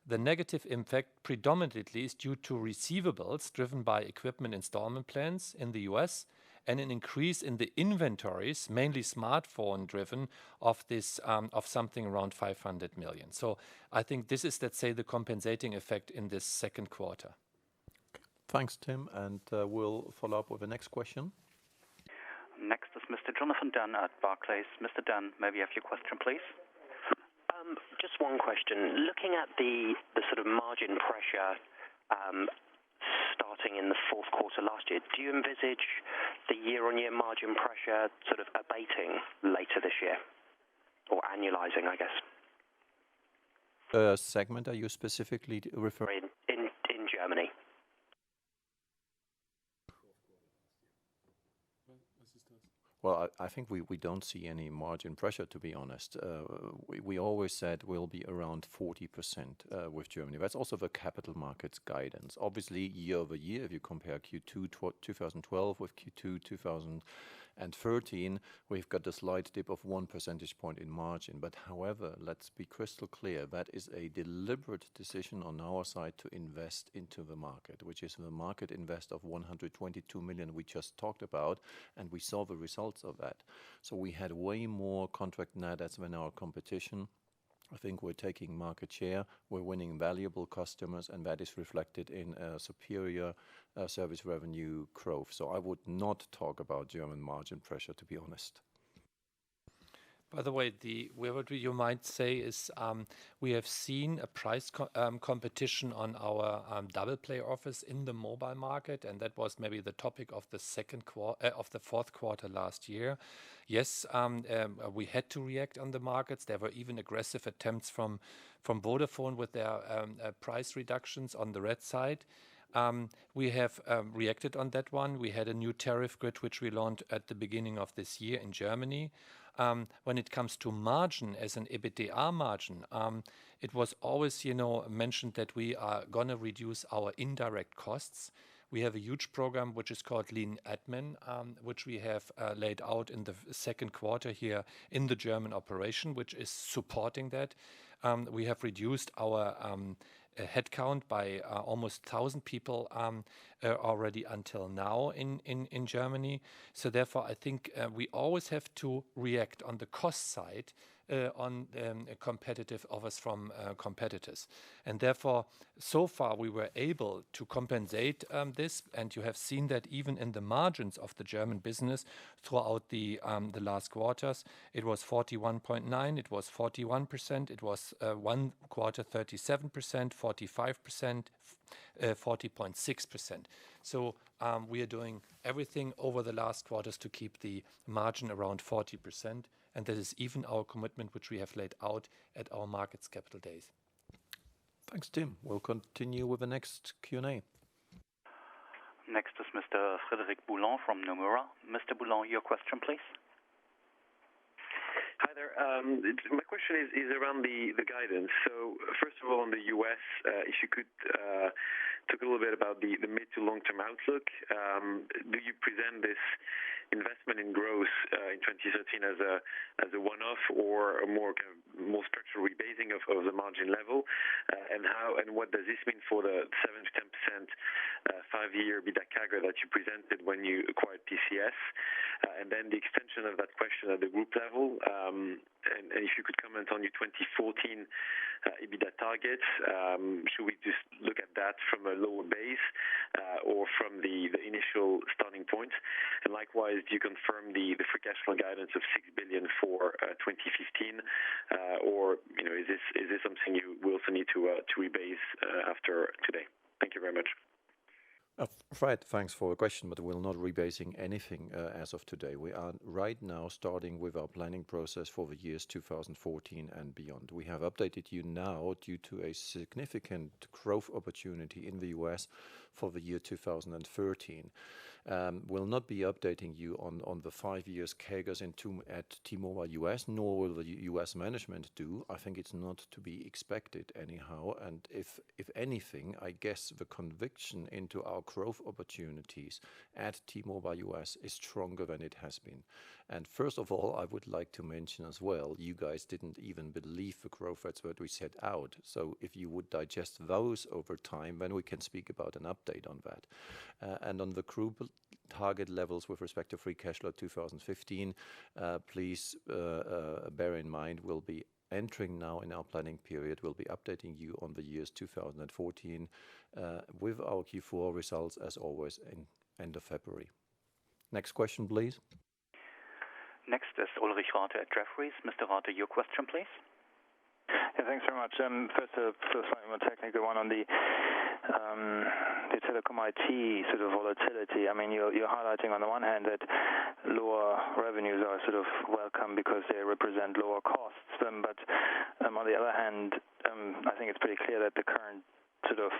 S5: the negative impact predominantly is due to receivables driven by equipment installment plans in the US, and an increase in the inventories, mainly smartphone driven, of something around 500 million. So I think this is, let's say, the compensating effect in this second quarter.
S3: Thanks, Tim, and we'll follow up with the next question.
S2: Next is Mr. Jonathan Dunn at Barclays. Mr. Dunn, maybe you have your question, please.
S6: Just one question. Looking at the sort of margin pressure starting in the fourth quarter last year. Do you envisage the year-on-year margin pressure sort of abating later this year? Or annualizing, I guess?
S3: Segment are you specifically referring?
S6: In Germany.
S3: Well, I think we don't see any margin pressure, to be honest. We always said we'll be around 40% with Germany. That's also the capital markets guidance. Obviously, year over year, if you compare Q2 2012 with Q2 2013, we've got a slight dip of 1 percentage point in margin. But however, let's be crystal clear, that is a deliberate decision on our side to invest into the market, which is the market invest of 122 million we just talked about, and we saw the results of that. So we had way more contract net adds than our competition. I think we're taking market share, we're winning valuable customers, and that is reflected in superior service revenue growth. So I would not talk about German margin pressure, to be honest.
S5: By the way, what you might say is we have seen a price competition on our double play offers in the mobile market, and that was maybe the topic of the fourth quarter last year. Yes, we had to react on the markets. There were even aggressive attempts from Vodafone with their price reductions on the red side. We have reacted on that one. We had a new tariff grid which we launched at the beginning of this year in Germany. When it comes to margin as an EBITDA margin, it was always mentioned that we are going to reduce our indirect costs. We have a huge program which is called Lean Admin, which we have laid out in the second quarter here in the German operation, which is supporting that. We have reduced our headcount by almost 1,000 people already until now in Germany. So therefore, I think we always have to react on the cost side on competitive offers from competitors. And therefore, so far we were able to compensate this, and you have seen that even in the margins of the German business throughout the last quarters. It was 41.9%, it was 41%, it was one quarter 37%, 45%, 40.6%. So we are doing everything over the last quarters to keep the margin around 40%. And that is even our commitment, which we have laid out at our Markets Capital Days.
S3: Thanks, Tim. We'll continue with the next Q&A.
S2: Next is Mr. Frederic Boulon from Nomura. Mr. Boulon, your question, please.
S8: Hi there. My question is around the guidance. So first of all, on the US, if you could talk a little bit about the mid to long-term outlook. Do you present this investment in growth in 2013 as a one-off or a more structural rebasing of the margin level, and what does this mean for the 7 to 10% 5-year EBITDA CAGR that you presented when you acquired PCS, and then the extension of that question at the group level, and if you could comment on your 2014 EBITDA targets. Should we just look at that from a lower base or from the initial starting point? And likewise, do you confirm the free cash flow guidance of 6 billion for 2015, or is this something you will also need to rebase after today? Thank you very much.
S3: Fred, thanks for the question, but we're not rebasing anything as of today. We are right now starting with our planning process for the years 2014 and beyond. We have updated you now due to a significant growth opportunity in the US for the year 2013. We'll not be updating you on the 5 years CAGRs at T-Mobile US, nor will the US management do. I think it's not to be expected anyhow. And if anything, I guess the conviction into our growth opportunities at T-Mobile US is stronger than it has been. And first of all, I would like to mention as well, you guys didn't even believe the growth rates that we set out. So if you would digest those over time, then we can speak about an update on that. And on the group target levels with respect to free cash flow 2015, please bear in mind we'll be entering now in our planning period. We'll be updating you on the years 2014 with our Q4 results as always in end of February. Next question, please.
S2: Next is Ulrich Rate at Jefferies. Mr. Rate, your question, please.
S9: Yeah, thanks very much. First, a slightly more technical one on the Telekom IT sort of volatility. I mean, you're highlighting on the one hand that lower revenues are sort of welcome because they represent lower costs, but on the other hand, I think it's pretty clear that the current sort of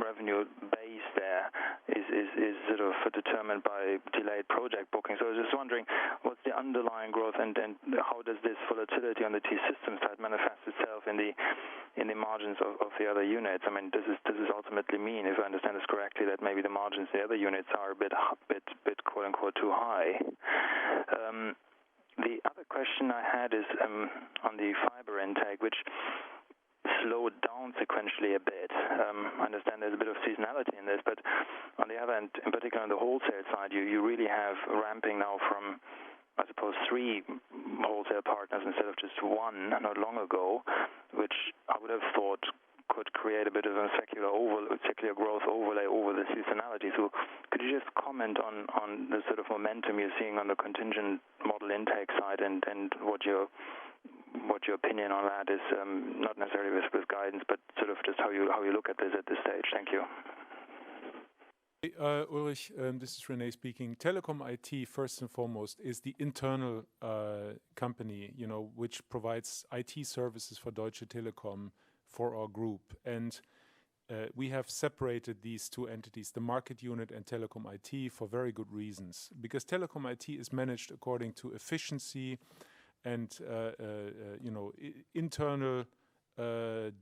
S9: revenue base there is sort of determined by delayed project booking. So I was just wondering, what's the underlying growth, and how does this volatility on the T-Systems side manifest itself in the margins of the other units? I mean, does this ultimately mean, if I understand this correctly, that maybe the margins in the other units are a bit quote unquote too high? The other question I had is on the fiber intake, which slowed down sequentially a bit. I understand there's a bit of seasonality in this, but on the other hand, in particular on the wholesale side, you really have ramping now from, I suppose, 3 wholesale partners instead of just 1 not long ago, which I would have thought could create a bit of a secular growth overlay over the seasonality. So could you just comment on the sort of momentum you're seeing on the contingent model intake side, and what your opinion on that is, not necessarily with guidance, but sort of just how you look at this at this stage. Thank you.
S4: Ulrich, this is René speaking. Telekom IT, first and foremost, is the internal company, which provides IT services for Deutsche Telekom for our group. And we have separated these two entities, the market unit and Telekom IT, for very good reasons. Because Telekom IT is managed according to efficiency and internal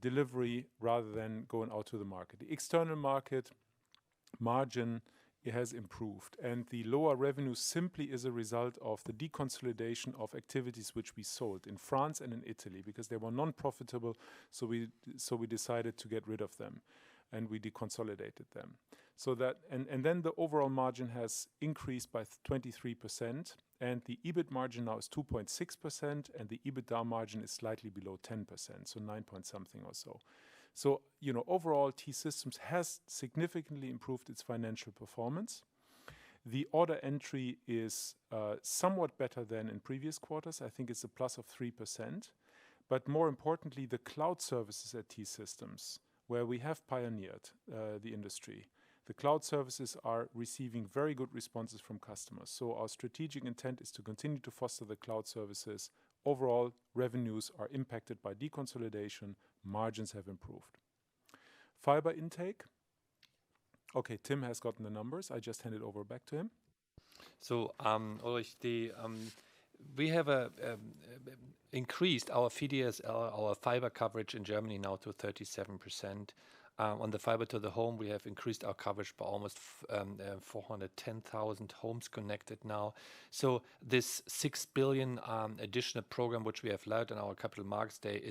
S4: delivery rather than going out to the market. The external market margin has improved, and the lower revenue simply is a result of the deconsolidation of activities which we sold in France and in Italy because they were non-profitable. So we decided to get rid of them, and we deconsolidated them. So that and then the overall margin has increased by 23%, and the EBIT margin now is 2.6%, and the EBITDA margin is slightly below 10%, so 9 point something or so. So, overall, T-Systems has significantly improved its financial performance. The order entry is somewhat better than in previous quarters. I think it's a plus of 3%. But more importantly, the cloud services at T-Systems, where we have pioneered the industry, the cloud services are receiving very good responses from customers. So our strategic intent is to continue to foster the cloud services. Overall, revenues are impacted by deconsolidation. Margins have improved. Fiber intake. Okay, Tim has gotten the numbers. I just hand it over back to him.
S5: So, Ulrich, we have increased our VDSL, our fiber coverage in Germany now to 37%. On the fiber to the home, we have increased our coverage by almost 410,000 homes connected now. So this 6 billion additional program, which we have led on our Capital Markets Day,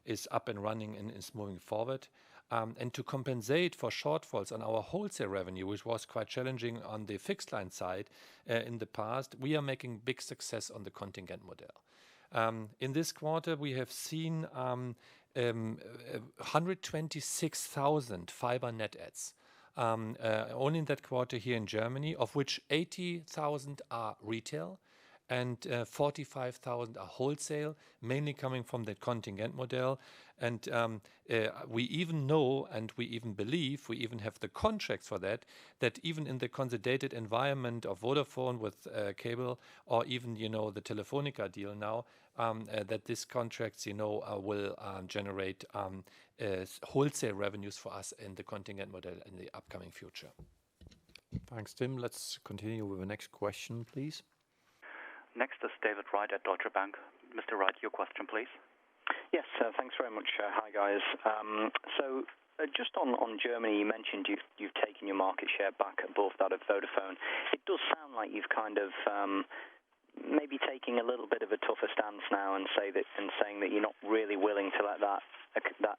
S5: is up and running and is moving forward. And to compensate for shortfalls on our wholesale revenue, which was quite challenging on the fixed line side in the past, we are making big success on the contingent model. In this quarter, we have seen 126,000 fiber net adds. Only in that quarter here in Germany, of which 80,000 are retail and 45,000 are wholesale, mainly coming from the contingent model. And we even know, and we even believe, we even have the contracts for that even in the consolidated environment of Vodafone with cable, or even, the Telefonica deal now, that these contracts, will generate wholesale revenues for us in the contingent model in the upcoming future.
S3: Thanks, Tim. Let's continue with the next question, please.
S2: Next is David Wright at Deutsche Bank. Mr. Wright, your question, please.
S10: Yes, thanks very much. Hi, guys. Just on Germany, you mentioned you've taken your market share back at both that of Vodafone. It does sound like you've kind of maybe taking a little bit of a tougher stance now and saying that you're not really willing to let that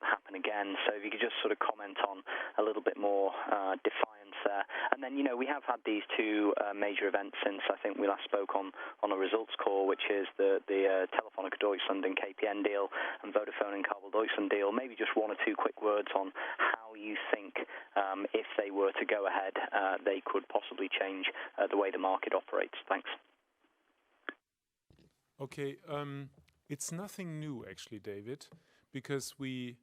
S10: happen again. So if you could just sort of comment on a little bit more defiance there. And then, we have had these two major events since I think we last spoke on a results call, which is the Telefonica Deutschland and KPN deal and Vodafone and Kabel Deutschland deal. Maybe just one or two quick words on how you think, if they were to go ahead, they could possibly change the way the market operates. Thanks.
S4: Okay, it's nothing new, actually, David, because we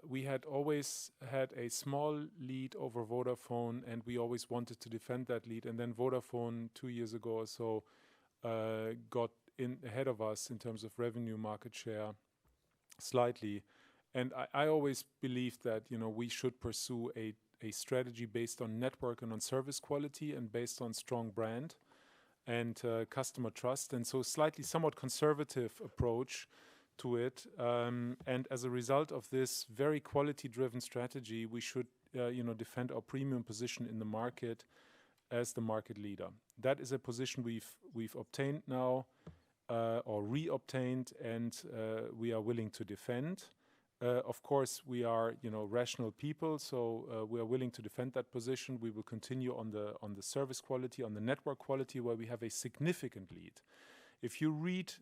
S4: we had always had a small lead over Vodafone, and we always wanted to defend that lead. And then Vodafone 2 years ago or so got in ahead of us in terms of revenue market share slightly. And I always believed that, you know, we should pursue a strategy based on network and on service quality and based on strong brand and customer trust. And so somewhat conservative approach to it. And as a result of this very quality-driven strategy, we should, defend our premium position in the market as the market leader. That is a position we've obtained now, or re-obtained, and we are willing to defend. Of course, we are, rational people, so we are willing to defend that position. We will continue on the service quality, on the network quality, where we have a significant lead. If you read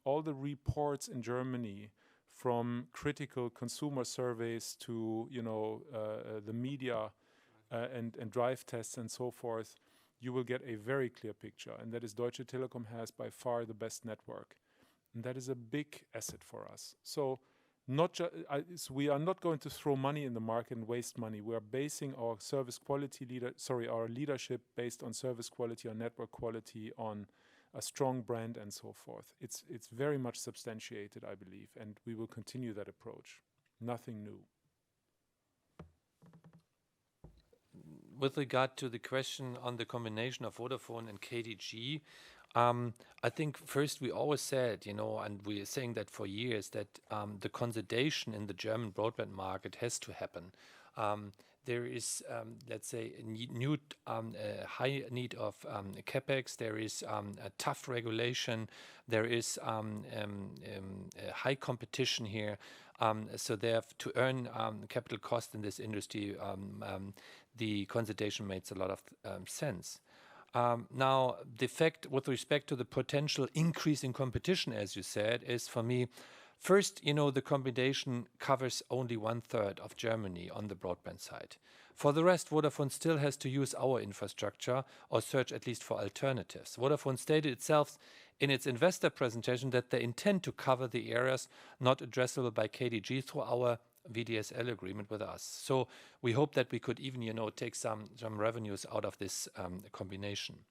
S4: all the reports in Germany, from critical consumer surveys to the media and drive tests and so forth, you will get a very clear picture, and that is Deutsche Telekom has by far the best network, and that is a big asset for us. So we are not going to throw money in the market and waste money. We are basing our our leadership based on service quality, on network quality, on a strong brand and so forth. It's very much substantiated, I believe, and we will continue that approach. Nothing new.
S5: With regard to the question on the combination of Vodafone and KDG, I think first we always said, and we are saying that for years, that the consolidation in the German broadband market has to happen. There is, let's say, a high need of capex. There is a tough regulation. There is high competition here. So they have to earn capital cost in this industry. The consolidation makes a lot of sense. Now, the fact with respect to the potential increase in competition, as you said, is for me, first, the combination covers only 1/3 of Germany on the broadband side. For the rest, Vodafone still has to use our infrastructure or search at least for alternatives. Vodafone stated itself in its investor presentation that they intend to cover the areas not addressable by KDG through our VDSL agreement with us. So we hope that we could even, take some revenues out of this combination.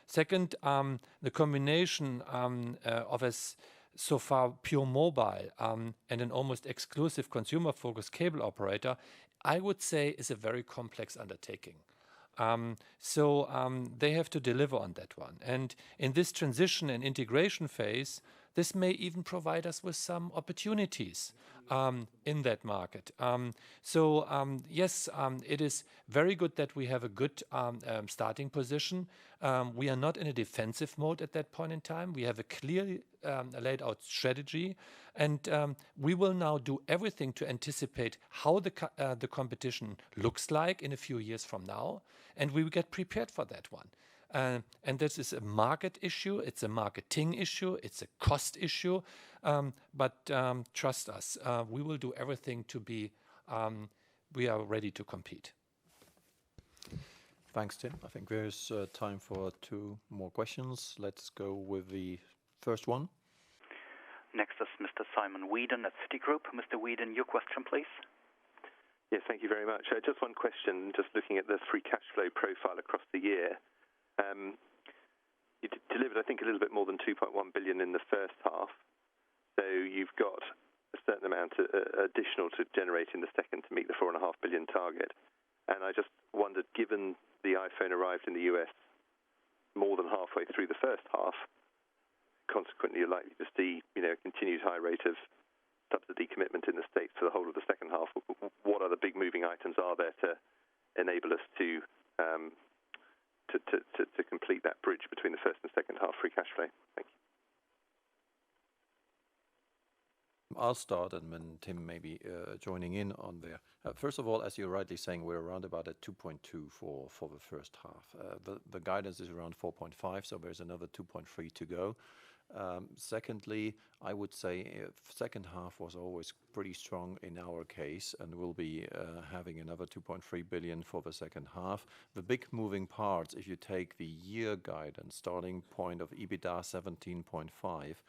S5: Second, the combination of so far pure mobile and an almost exclusive consumer-focused cable operator, I would say is a very complex undertaking. So they have to deliver on that one. And in this transition and integration phase, this may even provide us with some opportunities in that market. Yes, it is very good that we have a good starting position. We are not in a defensive mode at that point in time. We have a clearly laid out strategy, and we will now do everything to anticipate how the competition looks like in a few years from now, and we will get prepared for that one. And this is a market issue, it's a marketing issue, it's a cost issue, but trust us, we will do everything to we are ready to compete.
S3: Thanks, Tim. I think there's time for 2 more questions. Let's go with the first one.
S2: Next is Mr. Simon Whedon at Citigroup. Mr. Whedon, your question, please.
S11: Yes, thank you very much. Just one question, just looking at the free cash flow profile across the year. You delivered, I think, a little bit more than 2.1 billion in the first half. So you've got a certain amount additional to generate in the second to meet the 4.5 billion target. And I just wondered, given the iPhone arrived in the US more than halfway through the first half, consequently you're likely to see, a continued high rate of subsidy commitment in the States for the whole of the second half. What other big moving items are there to enable us to complete that bridge between the first and second half free cash flow? Thank you.
S3: I'll start, and then Tim maybe joining in on there. First of all, as you're rightly saying, we're around about at 2.2 for the first half. The guidance is around 4.5, so there's another 2.3 to go. Secondly, I would say second half was always pretty strong in our case, and we'll be having another 2.3 billion for the second half. The big moving parts, if you take the year guidance, starting point of EBITDA 17.5,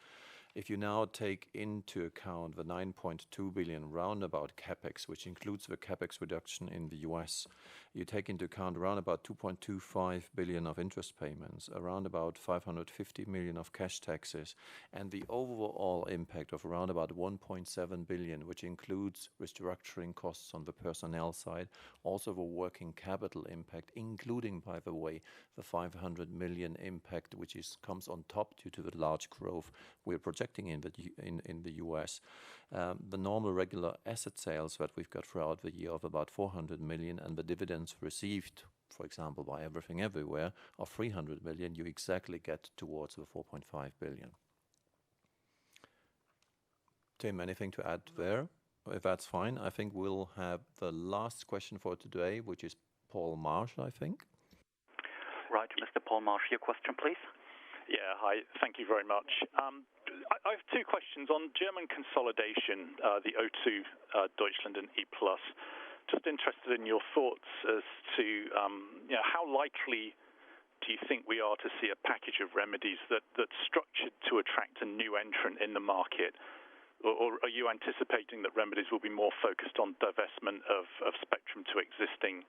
S3: If you now take into account the 9.2 billion roundabout capex, which includes the capex reduction in the US, you take into account around about 2.25 billion of interest payments, around about 550 million of cash taxes, and the overall impact of around about 1.7 billion, which includes restructuring costs on the personnel side, also the working capital impact, including, by the way, the 500 million impact, which comes on top due to the large growth we're projecting in the US. The normal regular asset sales that we've got throughout the year of about 400 million, and the dividends received, for example, by Everything Everywhere, of 300 million, you exactly get towards the 4.5 billion. Tim, anything to add there? If that's fine, I think we'll have the last question for today, which is Paul Marsh, I think.
S2: Right, Mr. Paul Marsh, your question, please.
S12: Yeah, hi. Thank you very much. I have two questions on German consolidation, the O2, Deutschland, and E+. Just interested in your thoughts as to how likely do you think we are to see a package of remedies that's structured to attract a new entrant in the market? Or are you anticipating that remedies will be more focused on divestment of spectrum to existing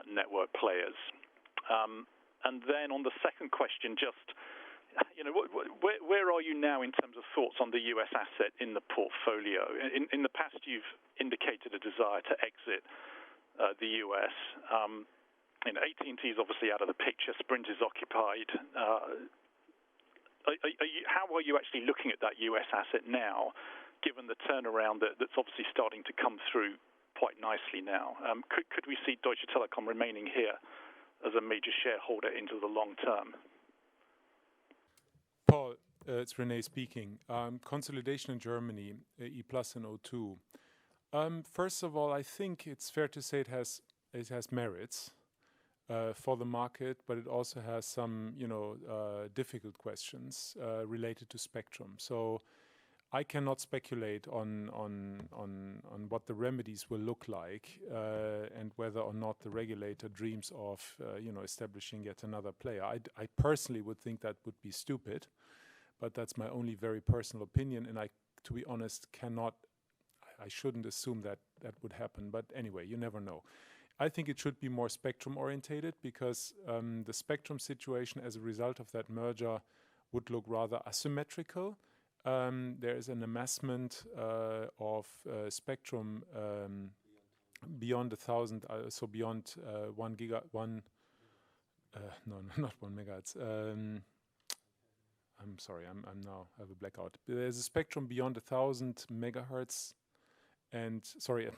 S12: network players? And then on the second question, just where are you now in terms of thoughts on the US asset in the portfolio? In the past, you've indicated a desire to exit the US. AT&T is obviously out of the picture. Sprint is occupied. How are you actually looking at that US asset now, given the turnaround that's obviously starting to come through quite nicely now? Could we see Deutsche Telekom remaining here as a major shareholder into the long term?
S4: Paul, it's René speaking. Consolidation in Germany, E+ and O2. First of all, I think it's fair to say it has merits for the market, but it also has some, difficult questions related to spectrum. So I cannot speculate on what the remedies will look like and whether or not the regulator dreams of establishing yet another player. I personally would think that would be stupid, but that's my only very personal opinion, and I, to be honest, I shouldn't assume that would happen. But anyway, you never know. I think it should be more spectrum orientated, because the spectrum situation as a result of that merger would look rather asymmetrical. There is an amassment of spectrum beyond 1,000, so beyond 1 megahertz. I'm sorry, I have a blackout. There's a spectrum beyond 1,000 megahertz, and 1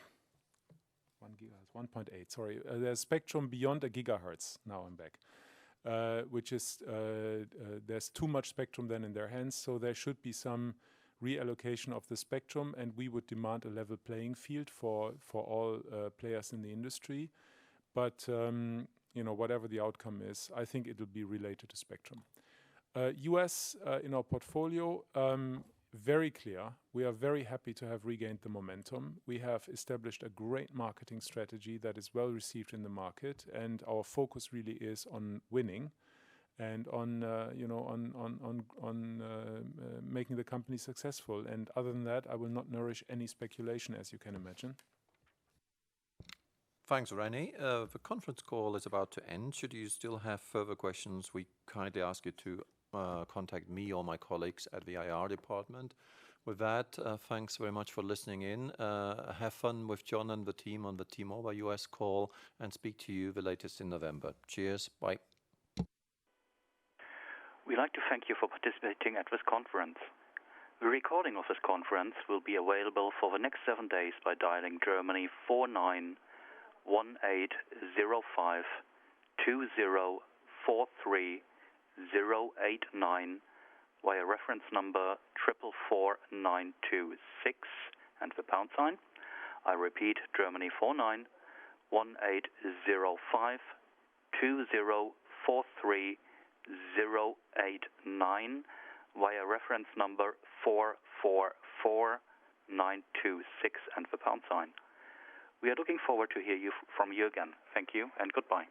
S4: gigahertz, 1.8. Sorry, there's spectrum beyond a gigahertz. Now I'm back. Which is there's too much spectrum then in their hands, so there should be some reallocation of the spectrum, and we would demand a level playing field for all players in the industry. But whatever the outcome is, I think it will be related to spectrum. US in our portfolio, very clear. We are very happy to have regained the momentum. We have established a great marketing strategy that is well received in the market, and our focus really is on winning and on making the company successful. And other than that, I will not nourish any speculation, as you can imagine.
S3: Thanks, René. The conference call is about to end. Should you still have further questions, we kindly ask you to contact me or my colleagues at the IR department. With that, thanks very much for listening in. Have fun with John and the team on the T-Mobile US call, and speak to you the latest in November. Cheers. Bye.
S2: We'd like to thank you for participating at this conference. The recording of this conference will be available for the next 7 days by dialing Germany 491805 2043 089 via reference number 444926 and the pound sign. I repeat, Germany 491805 2043 089 via reference number 444926 and the pound sign. We are looking forward to hear from you again. Thank you and goodbye.